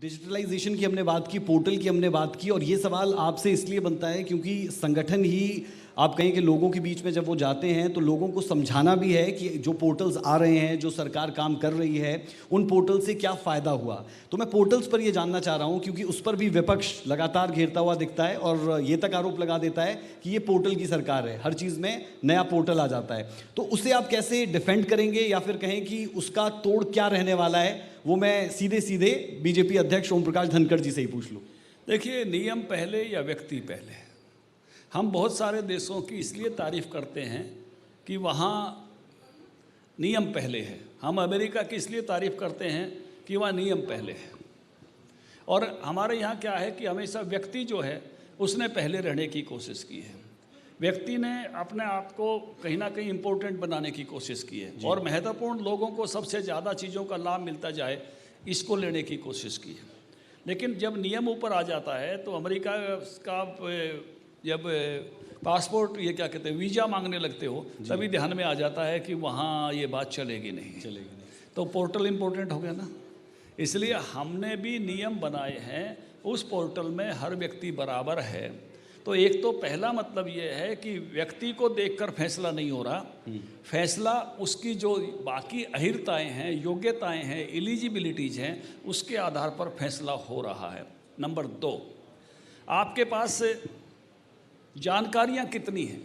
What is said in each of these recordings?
Digitalisation की हमने बात की, पोर्टल की हमने बात की, और ये सवाल आपसे इसलिए बनता है क्योंकि संगठन ही, आप कहें कि लोगों के बीच में जब वो जाते हैं तो लोगों को समझाना भी है कि जो पोर्टल्स आ रहे हैं, जो सरकार काम कर रही है, उन पोर्टल से क्या फ़ायदा हुआ। तो मैं पोर्टल्स पर ये जानना चाह रहा हूँ क्योंकि उस पर भी विपक्ष लगातार घेरता हुआ दिखता है और ये तक आरोप लगा देता है कि ये पोर्टल की सरकार है, हर चीज़ में नया पोर्टल आ जाता है। तो उसे आप कैसे डिफेंड करेंगे, या फिर कहें कि उसका तोड़ क्या रहने वाला है, वो मैं सीधे सीधे बीजेपी अध्यक्ष ओम प्रकाश धनखड़ जी से ही पूछ लूँ। देखिए, नियम पहले या व्यक्ति पहले। हम बहुत सारे देशों की इसलिए तारीफ़ करते हैं कि वहाँ नियम पहले है। हम अमेरिका की इसलिए तारीफ़ करते हैं कि वहाँ नियम पहले है। और हमारे यहाँ क्या है कि हमेशा व्यक्ति जो है उसने पहले रहने की कोशिश की है। व्यक्ति ने अपने आप को कहीं ना कहीं इम्पोर्टेंट बनाने की कोशिश की है और महत्वपूर्ण लोगों को सबसे ज़्यादा चीज़ों का लाभ मिलता जाए, इसको लेने की कोशिश की है। लेकिन जब नियम ऊपर आ जाता है तो अमेरिका का जब पासपोर्ट, ये क्या कहते हैं, वीज़ा मांगने लगते हो, तभी ध्यान में आ जाता है कि वहाँ ये बात चलेगी नहीं। तो पोर्टल इम्पोर्टेंट हो गया ना। इसलिए हमने भी नियम बनाए हैं, उस पोर्टल में हर व्यक्ति बराबर है। तो एक तो पहला मतलब ये है कि व्यक्ति को देखकर फैसला नहीं हो रहा, फैसला उसकी जो बाकी अहिर्ताएँ हैं, योग्यताएं हैं, एलिजिबिलिटीज़ हैं, उसके आधार पर फैसला हो रहा है। नंबर 2, आपके पास जानकारियां कितनी हैं,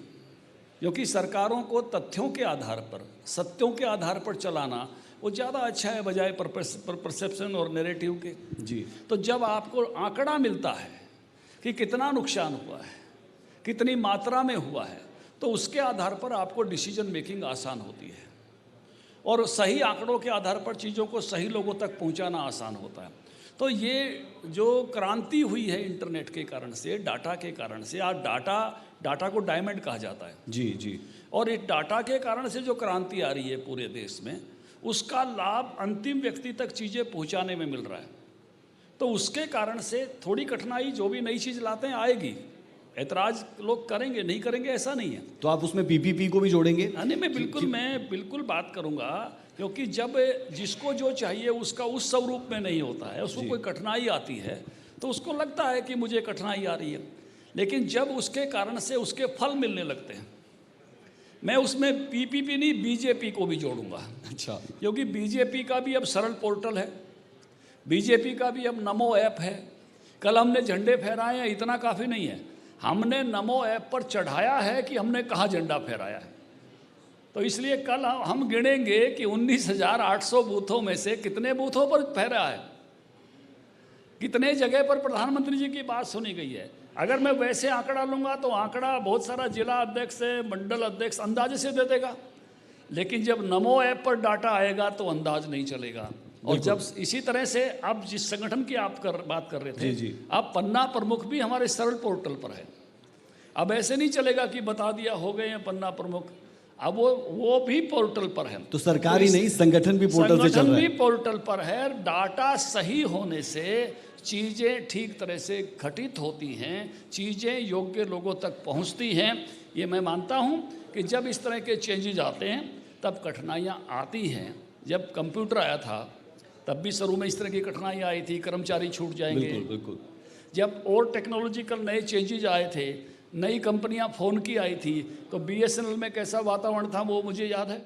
क्योंकि सरकारों को तथ्यों के आधार पर, सत्यों के आधार पर चलाना वो ज़्यादा अच्छा है बजाय परसेप्शन और नैरेटिव के। जी। तो जब आपको आंकड़ा मिलता है कि कितना नुकसान हुआ है, कितनी मात्रा में हुआ है, तो उसके आधार पर आपको डिसीजन मेकिंग आसान होती है और सही आंकड़ों के आधार पर चीज़ों को सही लोगों तक पहुंचाना आसान होता है। तो ये जो क्रांति हुई है इंटरनेट के कारण से, डाटा के कारण से, आज डाटा को डायमंड कहा जाता है। जी। और इस डाटा के कारण से जो क्रांति आ रही है पूरे देश में, उसका लाभ अंतिम व्यक्ति तक चीज़ें पहुंचाने में मिल रहा है। तो उसके कारण से थोड़ी कठिनाई, जो भी नई चीज़ लाते हैं आएगी, ऐतराज़ लोग करेंगे, नहीं करेंगे ऐसा नहीं है। तो आप उसमें पीपीपी को भी जोड़ेंगे? नहीं, मैं बिल्कुल बात करूंगा, क्योंकि जब जिसको जो चाहिए उसका उस स्वरूप में नहीं होता है, उसको कोई कठिनाई आती है तो उसको लगता है कि मुझे कठिनाई आ रही है, लेकिन जब उसके कारण से उसके फल मिलने लगते हैं, मैं उसमें पीपीपी नहीं, बीजेपी को भी जोड़ूंगा। अच्छा। क्योंकि बीजेपी का भी अब सरल पोर्टल है, बीजेपी का भी अब नमो ऐप है। कल हमने झंडे फहराए हैं, इतना काफ़ी नहीं है, हमने नमो ऐप पर चढ़ाया है कि हमने कहाँ झंडा फहराया है। तो इसलिए कल हम गिनेंगे कि 19,800 बूथों में से कितने बूथों पर फहरा है, कितने जगह पर प्रधानमंत्री जी की बात सुनी गई है। अगर मैं वैसे आंकड़ा लूँगा तो आंकड़ा बहुत सारा जिला अध्यक्ष, मंडल अध्यक्ष अंदाजे से दे देगा, लेकिन जब नमो ऐप पर डाटा आएगा तो अंदाज नहीं चलेगा। और जब इसी तरह से अब जिस संगठन की आप बात कर रहे थे, जी। अब पन्ना प्रमुख भी हमारे सरल पोर्टल पर है। अब ऐसे नहीं चलेगा कि बता दिया हो गए हैं पन्ना प्रमुख, अब वो भी पोर्टल पर है। तो सरकार ही नहीं, संगठन भी पोर्टल से चल रहा है। संगठन भी पोर्टल पर है। डाटा सही होने से चीज़ें ठीक तरह से घटित होती हैं, चीज़ें योग्य लोगों तक पहुंचती हैं। ये मैं मानता हूं कि जब इस तरह के चेंजेज आते हैं तब कठिनाइयां आती हैं। जब कंप्यूटर आया था तब भी शुरू में इस तरह की कठिनाई आई थी, कर्मचारी छूट जाएंगे। बिल्कुल। जब और टेक्नोलॉजिकल नए चेंजेज आए थे, नई कंपनियां फ़ोन की आई थी, तो बीएसएनएल में कैसा वातावरण था वो मुझे याद है।